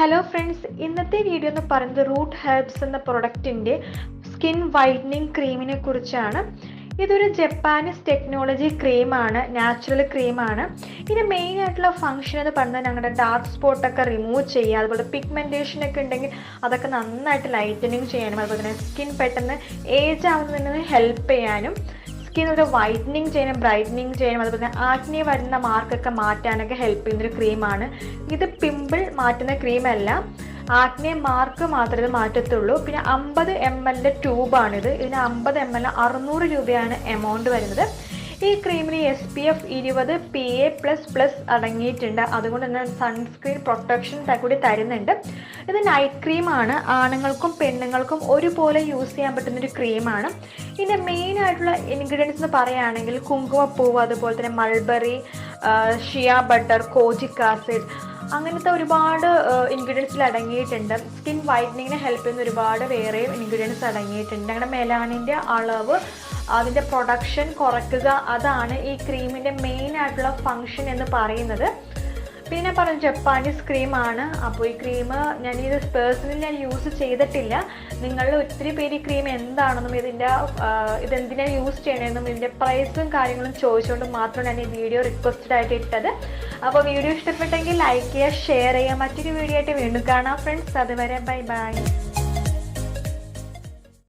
Hello friends, ഇന്നത്തെ video എന്ന് പറയുന്നത് റൂട്ട് ഹെർബ്സ് എന്ന പ്രൊഡക്റ്റിൻ്റെ സ്കിൻ വൈറ്റനിങ് ക്രീമിനെ കുറിച്ചാണ്. ഇതൊരു ജപ്പാനീസ് ടെക്നോളജി ക്രീമാണ്, നാച്ചുറൽ ക്രീമാണ്. ഇതിൻ്റെ മെയിൻ ആയിട്ടുള്ള ഫംഗ്ഷൻ എന്ന് പറയുന്നത് ഞങ്ങളുടെ ഡാർക്ക് സ്പോട്ടൊക്കെ റിമൂവ് ചെയ്യുക, അതുപോലെ പിഗ്മെൻറ്റേഷൻ ഒക്കെ ഉണ്ടെങ്കിൽ അതൊക്കെ നന്നായിട്ട് ലൈറ്റനിങ് ചെയ്യാനും, അതുപോലെ തന്നെ സ്കിൻ പെട്ടെന്ന് ഏജ് ആവുന്നതിന് ഹെൽപ്പ് ചെയ്യാനും, സ്കിൻ ഒരു വൈറ്റനിങ് ചെയ്യാനും ബ്രൈറ്റനിങ് ചെയ്യാനും, അതുപോലെ തന്നെ ആക്നെ വരുന്ന മാർക്കൊക്കെ മാറ്റാനൊക്കെ ഹെൽപ്പ് ചെയ്യുന്നൊരു ക്രീമാണ്. ഇത് പിമ്പിൾ മാറ്റുന്ന ക്രീമല്ല, ആക്നെ മാർക്ക് മാത്രമേ ഇത് മാറ്റത്തുള്ളൂ. പിന്നെ 50 ml ട്യൂബാണിത്. ഇതിന് 50 ml 600 രൂപയാണ് എമൗണ്ട് വരുന്നത്. ഈ ക്രീമിന് SPF 20 PA++ അടങ്ങിയിട്ടുണ്ട്. അതുകൊണ്ട് തന്നെ സൺസ്ക്രീൻ പ്രൊട്ടക്ഷൻ കൂടി തരുന്നുണ്ട്. ഇത് നൈറ്റ് ക്രീമാണ്, ആണുങ്ങൾക്കും പെണ്ണുങ്ങൾക്കും ഒരുപോലെ യൂസ് ചെയ്യാൻ പറ്റുന്നൊരു ക്രീമാണ്. ഇതിൻ്റെ മെയിൻ ആയിട്ടുള്ള ഇൻഗ്രീഡിയൻസ് എന്ന് പറയുകയാണെങ്കിൽ കുങ്കുമപ്പൂവ്, അതുപോലെ തന്നെ മൾബറി, ഷിയ ബട്ടർ, കോജിക് ആസിഡ്, അങ്ങനത്തെ ഒരുപാട് ഇൻഗ്രീഡിയൻസിൽ അടങ്ങിയിട്ടുണ്ട്. സ്കിൻ വൈറ്റനിങ്ങിനെ ഹെൽപ്പ് ചെയ്യുന്ന ഒരുപാട് വേറെയും ഇൻഗ്രീഡിയൻസ് അടങ്ങിയിട്ടുണ്ട്. ഞങ്ങളുടെ മെലാനിൻ്റെ അളവ്, അതിൻ്റെ പ്രൊഡക്ഷൻ കുറയ്ക്കുക, അതാണ് ഈ ക്രീമിൻ്റെ മെയിൻ ആയിട്ടുള്ള ഫങ്ഷൻ എന്ന് പറയുന്നത്. പിന്നെ ഞാൻ പറഞ്ഞു ജപ്പാനീസ് ക്രീമാണ്. അപ്പോൾ ഈ ക്രീം ഞാനിത് പേഴ്സണലി ഞാൻ യൂസ് ചെയ്തിട്ടില്ല. നിങ്ങളിൽ ഒത്തിരി പേര് ഈ ക്രീം എന്താണെന്നും ഇതെന്തിനാണ് യൂസ് ചെയ്യണമെന്നും ഇതിൻ്റെ പ്രൈസും കാര്യങ്ങളും ചോദിച്ചുകൊണ്ട് മാത്രമാണ് ഞാൻ ഈ വീഡിയോ റിക്വസ്റ്റഡ് ആയിട്ട് ഇട്ടത്. അപ്പോൾ വീഡിയോ ഇഷ്ടപ്പെട്ടെങ്കിൽ ലൈക്ക് ചെയ്യുക, ഷെയർ ചെയ്യുക. മറ്റൊരു വീഡിയോ ആയിട്ട് വീണ്ടും കാണാം ഫ്രണ്ട്സ്. അതുവരെ ബൈ ബൈ.